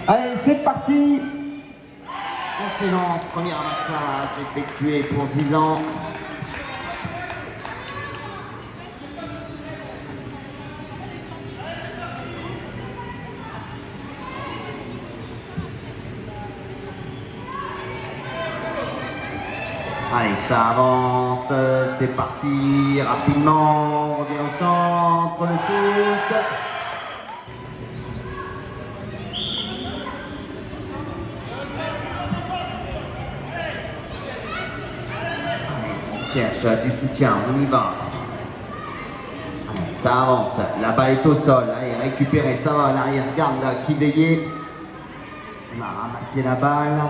Allez, c'est parti. On s'élance, premier ramassage effectué pour 10 ans. Allez, ça avance, c'est parti, rapidement, on revient au centre, le shoot. Allez, on cherche du soutien, on y va. Allez, ça avance, la balle est au sol, allez, récupérer, ça va, l'arrière-garde là, qui veillait. On a ramassé la balle.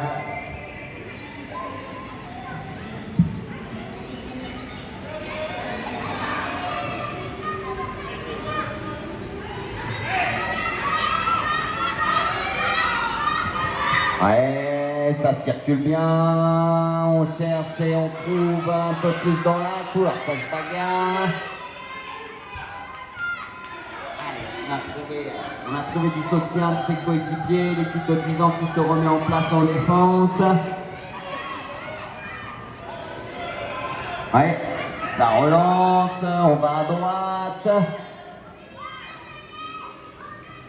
Ouais, ça circule bien, on cherche et on trouve un peu plus dans l'axe, alors ça se bagarre. Allez, on a trouvé du soutien de ses coéquipiers, l'équipe de Duisan qui se remet en place en défense. Ouais, ça relance, on va à droite.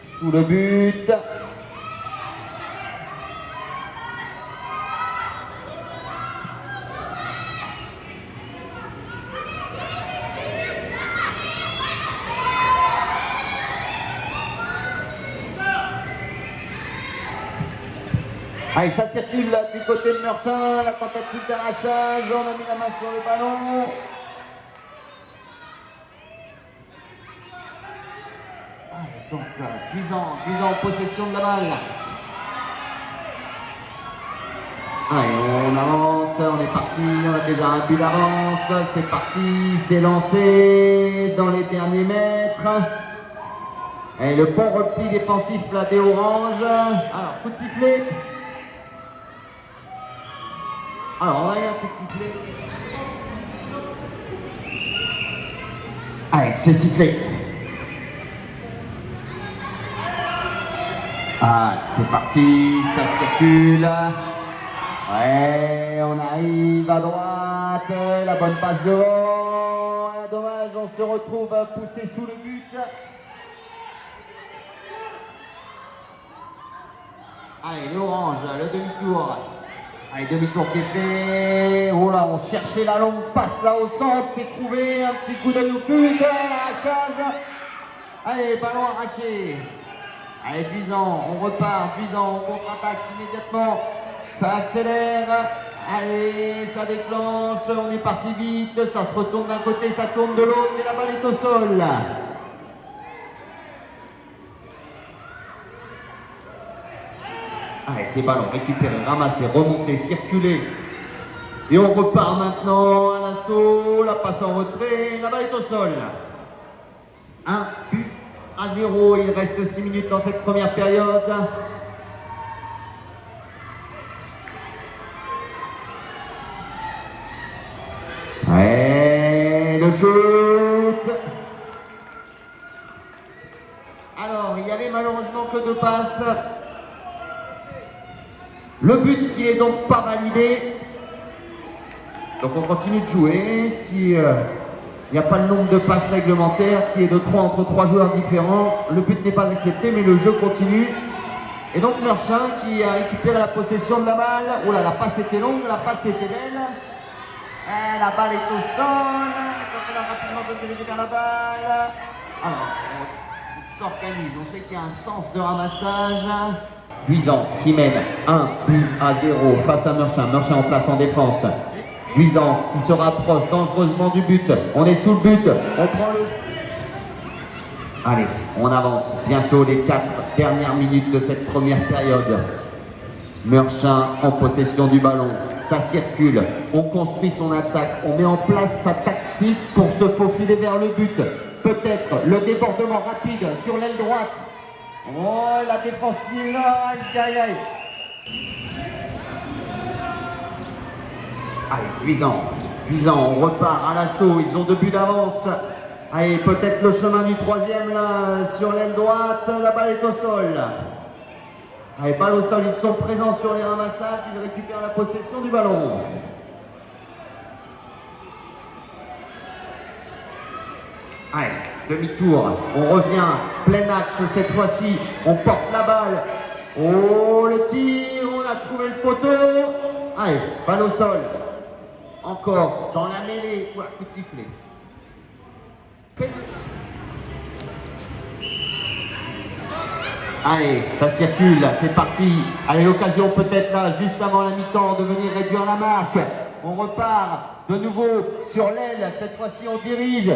Sous le but. Allez, ça circule là, du côté de Meurchin, la tentative d'arrachage, on a mis la main sur le ballon. Allez, donc, Duisan en possession de la balle. Allez, on avance, on est parti, on a déjà un but d'avance, c'est parti, c'est lancé dans les derniers mètres. Et le bon repli défensif là des Oranges. Alors, coup de sifflet. Alors, on a eu un coup de sifflet. Allez, c'est sifflé. Ah, c'est parti, ça circule. Ouais, on arrive à droite, la bonne passe devant. Dommage, on se retrouve poussé sous le but. Allez, l'Orange, le demi-tour. Allez, demi-tour qui est fait. Oh là, on cherchait la longue passe là au centre. C'est trouvé, un petit coup d'œil au but. L'arrachage. Allez, ballon arraché. Allez, Duisan, on repart. Duisan, on contre-attaque immédiatement. Ça accélère. Allez, ça déclenche. On est parti vite. Ça se retourne d'un côté, ça tourne de l'autre. Et la balle est au sol. Allez, ces ballons récupérés, ramassés, remontés, circulés. Et on repart maintenant à l'assaut, la passe en retrait, la balle est au sol. 1 but à 0, il reste 6 minutes dans cette première période. Ouais, le shoot. Alors, il y avait malheureusement que 2 passes. Le but qui est donc pas validé. Donc on continue de jouer. Si il n'y a pas le nombre de passes réglementaires qui est de 3 entre 3 joueurs différents, le but n'est pas accepté, mais le jeu continue. Et donc Meurchin qui a récupéré la possession de la balle. Oh là, la passe était longue, la passe était belle. Et la balle est au sol. On a rapidement donné vers la balle. Alors, on s'organise. On sait qu'il y a un sens de ramassage. Duisan qui mène 1 but à 0 face à Meurchin. Meurchin en place en défense. Duisan qui se rapproche dangereusement du but. On est sous le but. On prend le... Allez, on avance. Bientôt les 4 dernières minutes de cette première période. Meurchin en possession du ballon. Ça circule. On construit son attaque. On met en place sa tactique pour se faufiler vers le but. Peut-être le débordement rapide sur l'aile droite. Oh, la défense qui est là, aïe, aïe, aïe. Allez, Duisan, on repart à l'assaut, ils ont 2 buts d'avance. Allez, peut-être le chemin du 3e là, sur l'aile droite, la balle est au sol. Allez, balle au sol, ils sont présents sur les ramassages, ils récupèrent la possession du ballon. Allez, demi-tour, on revient, plein axe cette fois-ci, on porte la balle. Oh, le tir, on a trouvé le poteau. Allez, balle au sol. Encore dans la mêlée, ou un coup de sifflet. Allez, ça circule, c'est parti. Allez, l'occasion peut-être là, juste avant la mi-temps, de venir réduire la marque. On repart de nouveau sur l'aile, cette fois-ci on dirige.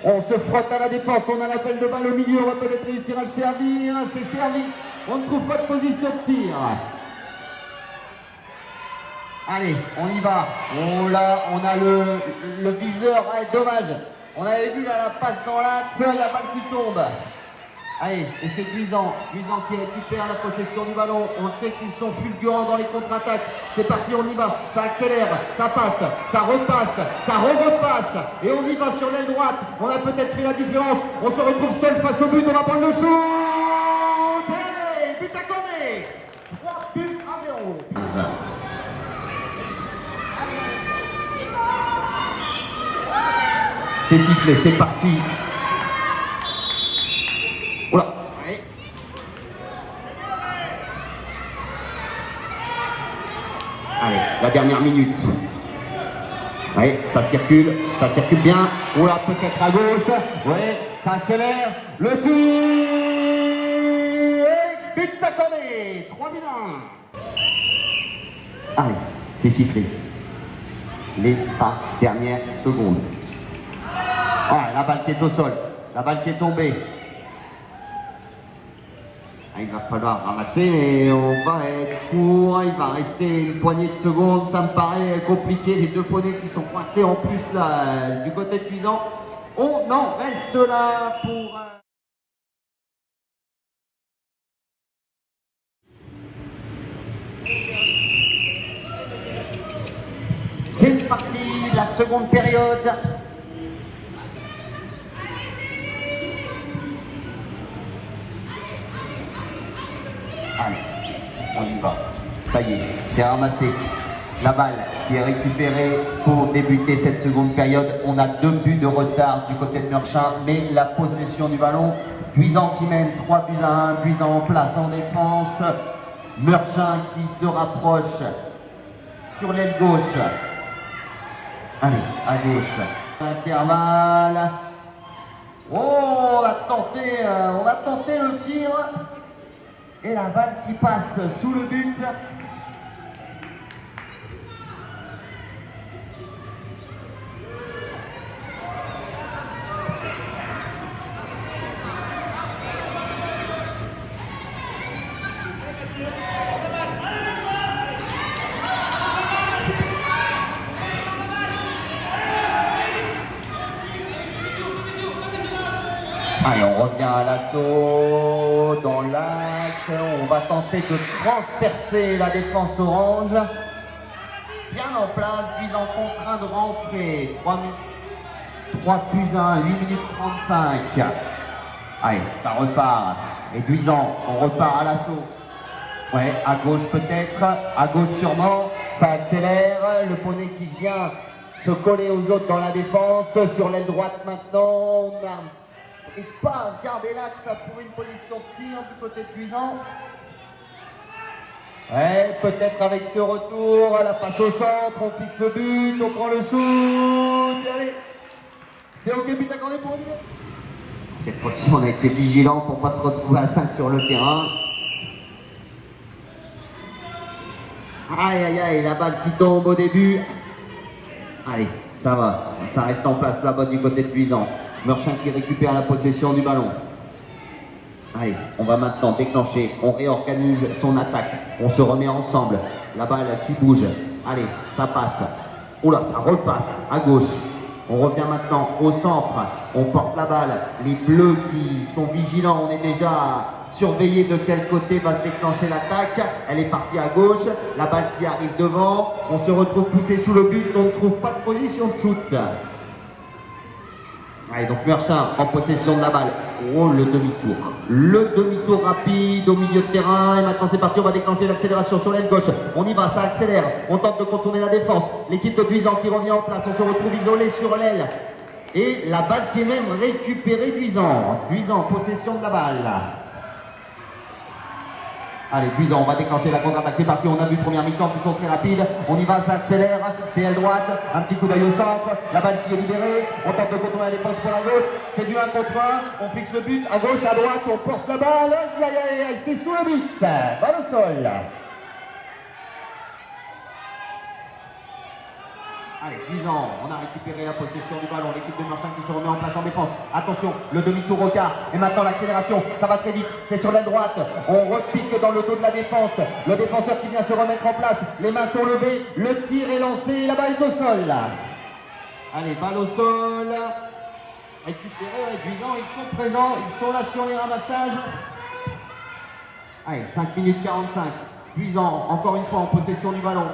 On se frotte à la défense, on a l'appel de balle au milieu, on va peut-être réussir à le servir. C'est servi, on ne trouve pas de position de tir. Allez, on y va. Oh là, on a le viseur, ouais, dommage. On avait vu là la passe dans l'axe, la balle qui tombe. Allez, et c'est Guisan qui récupère la possession du ballon. On sait qu'ils sont fulgurants dans les contre-attaques. C'est parti, on y va. Ça accélère, ça passe, ça repasse, ça repasse. Et on y va sur l'aile droite. On a peut-être fait la différence. On se retrouve seul face au but. On va prendre le shoot. Allez, but à Cornet. 3 buts à 0. C'est sifflé, c'est parti. Oula. Ouais. Allez, la dernière minute. Oui, ça circule bien. Oula, peut-être à gauche. Oui, ça accélère. Le tir. Et but accordé. 3 buts à 1. Allez, c'est sifflé. Les 20 dernières secondes. Ah, la balle qui est au sol, la balle qui est tombée. Ah, il va falloir ramasser, mais on va être court, il va rester une poignée de secondes, ça me paraît compliqué, les deux poneys qui sont coincés en plus là, du côté de Cuisan. On en reste là pour... C'est parti, la seconde période. Allez, on y va. Ça y est, c'est ramassé. La balle qui est récupérée pour débuter cette seconde période. On a 2 buts de retard du côté de Meurchin, mais la possession du ballon. Guisan qui mène 3 buts à 1. Guisan en place en défense. Meurchin qui se rapproche sur l'aile gauche. Allez, à gauche. Intervalle. Oh, on a tenté le tir. Et la balle qui passe sous le but. Allez, on revient à l'assaut, dans l'axe, on va tenter de transpercer la défense orange. Bien en place, Guisan contraint de rentrer. 3 buts à 1, 8 minutes 35. Allez, ça repart. Et Guisan, on repart à l'assaut. Ouais, à gauche peut-être, à gauche sûrement, ça accélère. Le poney qui vient se coller aux autres dans la défense. Sur l'aile droite maintenant, on a... Et pas garder l'axe pour une position de tir du côté de Guisan. Ouais, peut-être avec ce retour, la passe au centre, on fixe le but, on prend le shoot. Allez, c'est ok, but accordé pour nous. Cette fois-ci, on a été vigilant pour ne pas se retrouver à 5 sur le terrain. Aïe, aïe, aïe, la balle qui tombe au début. Allez, ça va, ça reste en place là-bas du côté de Guisan. Meurchin qui récupère la possession du ballon. Allez, on va maintenant déclencher, on réorganise son attaque, on se remet ensemble. La balle qui bouge, allez, ça passe. Oula, ça repasse à gauche. On revient maintenant au centre, on porte la balle. Les bleus qui sont vigilants, on est déjà surveillé de quel côté va se déclencher l'attaque. Elle est partie à gauche, la balle qui arrive devant. On se retrouve poussé sous le but, on ne trouve pas de position de shoot. Allez, donc Meurchin en possession de la balle. Oh, le demi-tour. Le demi-tour rapide au milieu de terrain. Et maintenant c'est parti, on va déclencher l'accélération sur l'aile gauche. On y va, ça accélère. On tente de contourner la défense. L'équipe de Duisan qui revient en place. On se retrouve isolé sur l'aile. Et la balle qui est même récupérée Duisan. Duisan, possession de la balle. Allez, Duisan, on va déclencher la contre-attaque, c'est parti, on a vu première mi-temps qui sont très rapides, on y va, ça accélère, c'est aile droite, un petit coup d'œil au centre, la balle qui est libérée, on tente de contourner la défense pour la gauche, c'est du 1 contre 1, on fixe le but, à gauche, à droite, on porte la balle, aïe aïe aïe aïe, c'est sous le but, balle au sol. Allez, Duisan, on a récupéré la possession du ballon, l'équipe de Meurchin qui se remet en place en défense. Attention, le demi-tour au quart, et maintenant l'accélération, ça va très vite, c'est sur la droite, on repique dans le dos de la défense, le défenseur qui vient se remettre en place, les mains sont levées, le tir est lancé, la balle est au sol. Allez, balle au sol, récupéré, Duisan, ils sont présents, ils sont là sur les ramassages. Allez, 5 minutes 45, Duisan, encore une fois en possession du ballon.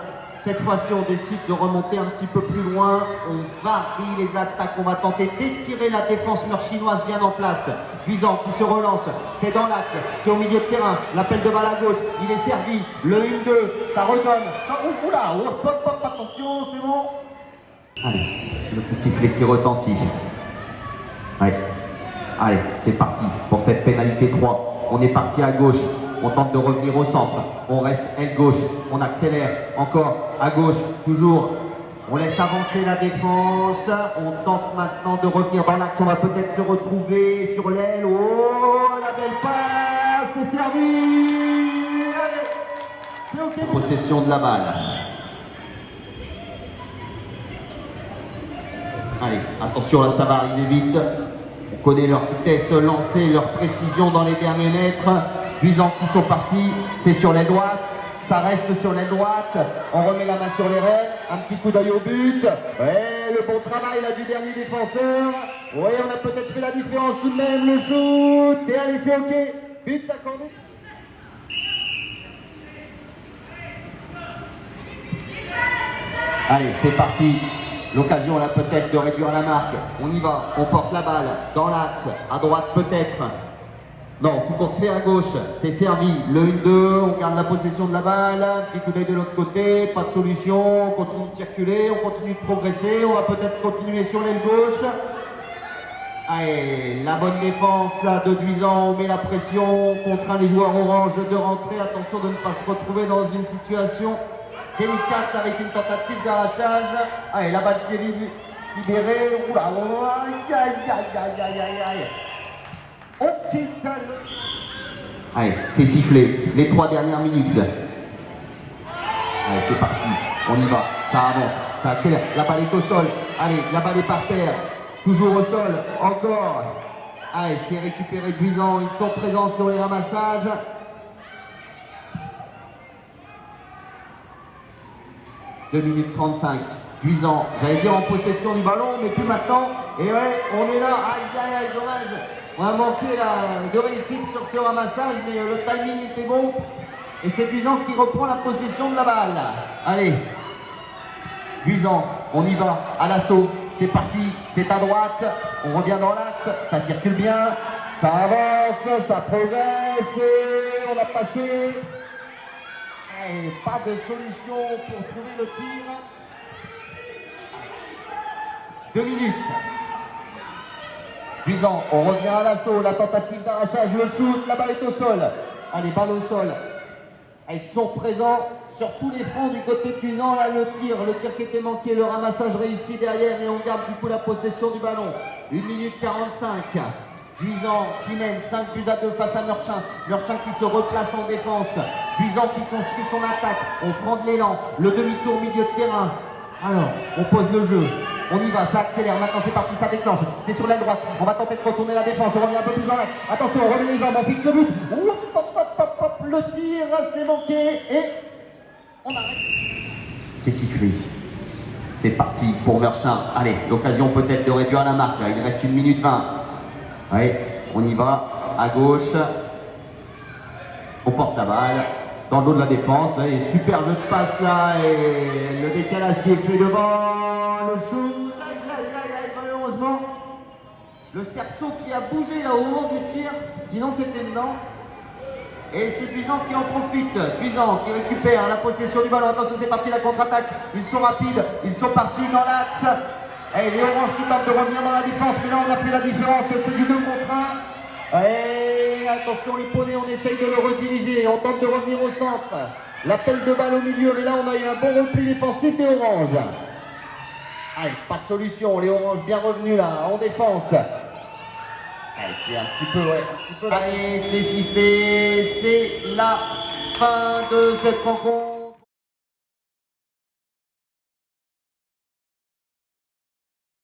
Cette fois-ci, on décide de remonter un petit peu plus loin. On varie les attaques. On va tenter d'étirer la défense meurchinoise bien en place. Duisan qui se relance. C'est dans l'axe. C'est au milieu de terrain. L'appel de balle à gauche. Il est servi. Le 1-2. Ça redonne. Ça, oula. Hop, hop, hop. Attention, c'est bon. Allez, le petit sifflet qui retentit. Ouais. Allez, c'est parti pour cette pénalité 3. On est parti à gauche. On tente de revenir au centre, on reste aile gauche, on accélère, encore à gauche, toujours. On laisse avancer la défense, on tente maintenant de revenir dans l'axe, on va peut-être se retrouver sur l'aile. Oh, la belle passe, c'est servi. C'est ok. Possession de la balle. Allez, attention là, ça va arriver vite. On connaît leur vitesse lancée, leur précision dans les derniers mètres. Duisan qui sont partis, c'est sur l'aile droite, ça reste sur l'aile droite, on remet la main sur les rênes, un petit coup d'œil au but, ouais, le bon travail là du dernier défenseur, ouais, on a peut-être fait la différence tout de même, le shoot, et allez c'est ok, but accordé. Allez, c'est parti, l'occasion là peut-être de réduire la marque, on y va, on porte la balle dans l'axe, à droite peut-être. Non, tout compte fait à gauche, c'est servi, le 1-2, on garde la possession de la balle, un petit coup d'œil de l'autre côté, pas de solution, on continue de circuler, on continue de progresser, on va peut-être continuer sur l'aile gauche. Allez, la bonne défense là de Duisan, on met la pression, on contraint les joueurs orange de rentrer, attention de ne pas se retrouver dans une situation délicate avec une tentative d'arrachage. Allez, la balle qui est libérée, oula, aïe, aïe, aïe, aïe, aïe, aïe. Ok, allez, c'est sifflé, les 3 dernières minutes. Allez, c'est parti, on y va, ça avance, ça accélère, la balle est au sol, allez, la balle est par terre, toujours au sol, encore. Allez, c'est récupéré Duisan, ils sont présents sur les ramassages. « 2 minutes 35, Duisan, j'allais dire en possession du ballon, mais plus maintenant. Et ouais, on est là, aïe, aïe, aïe, dommage. On a manqué de réussite sur ce ramassage, mais le timing était bon. Et c'est Duisan qui reprend la possession de la balle. Allez, Duisan, on y va, à l'assaut. C'est parti, c'est à droite. On revient dans l'axe, ça circule bien. Ça avance, ça progresse. Et on a passé. Et pas de solution pour trouver le tir. 2 minutes. Duisan, on revient à l'assaut, la tentative d'arrachage, le shoot, la balle est au sol. Allez, balle au sol. Ils sont présents sur tous les fronts du côté de Duisan. Là, le tir qui était manqué, le ramassage réussi derrière et on garde du coup la possession du ballon. 1 minute 45. Duisan qui mène 5 buts à 2 face à Meurchin. Meurchin qui se replace en défense. Duisan qui construit son attaque. On prend de l'élan. Le demi-tour milieu de terrain. Alors, on pose le jeu. On y va, ça accélère, maintenant c'est parti, ça déclenche. C'est sur l'aile droite, on va tenter de contourner la défense, on revient un peu plus dans l'axe. Attention, on remet les jambes, on fixe le but. Hop, hop, hop, hop, hop, le tir, c'est manqué et on arrête. C'est sifflé. C'est parti pour Meurchin. Allez, l'occasion peut-être de réduire la marque. Il reste 1 minute 20. Allez, on y va, à gauche. On porte la balle. Dans le dos de la défense, et super jeu de passe là, et le décalage qui est fait devant, le shoot, malheureusement, Le cerceau qui a bougé là au moment du tir, sinon c'était dedans. Et c'est Duisan qui en profite. Duisan qui récupère la possession du ballon. Attention, c'est parti la contre-attaque. Ils sont rapides, ils sont partis dans l'axe. Et les Oranges qui tentent de revenir dans la défense. Mais là, on a fait la différence. C'est du 2 contre 1. Et attention, les poneys, on essaye de le rediriger. On tente de revenir au centre. L'appel de balle au milieu. Mais là, on a eu un bon repli défensif des Oranges. Allez, pas de solution. Les Oranges bien revenus là, en défense. Allez, c'est un petit peu, ouais. Allez, c'est sifflé. C'est la fin de cette rencontre.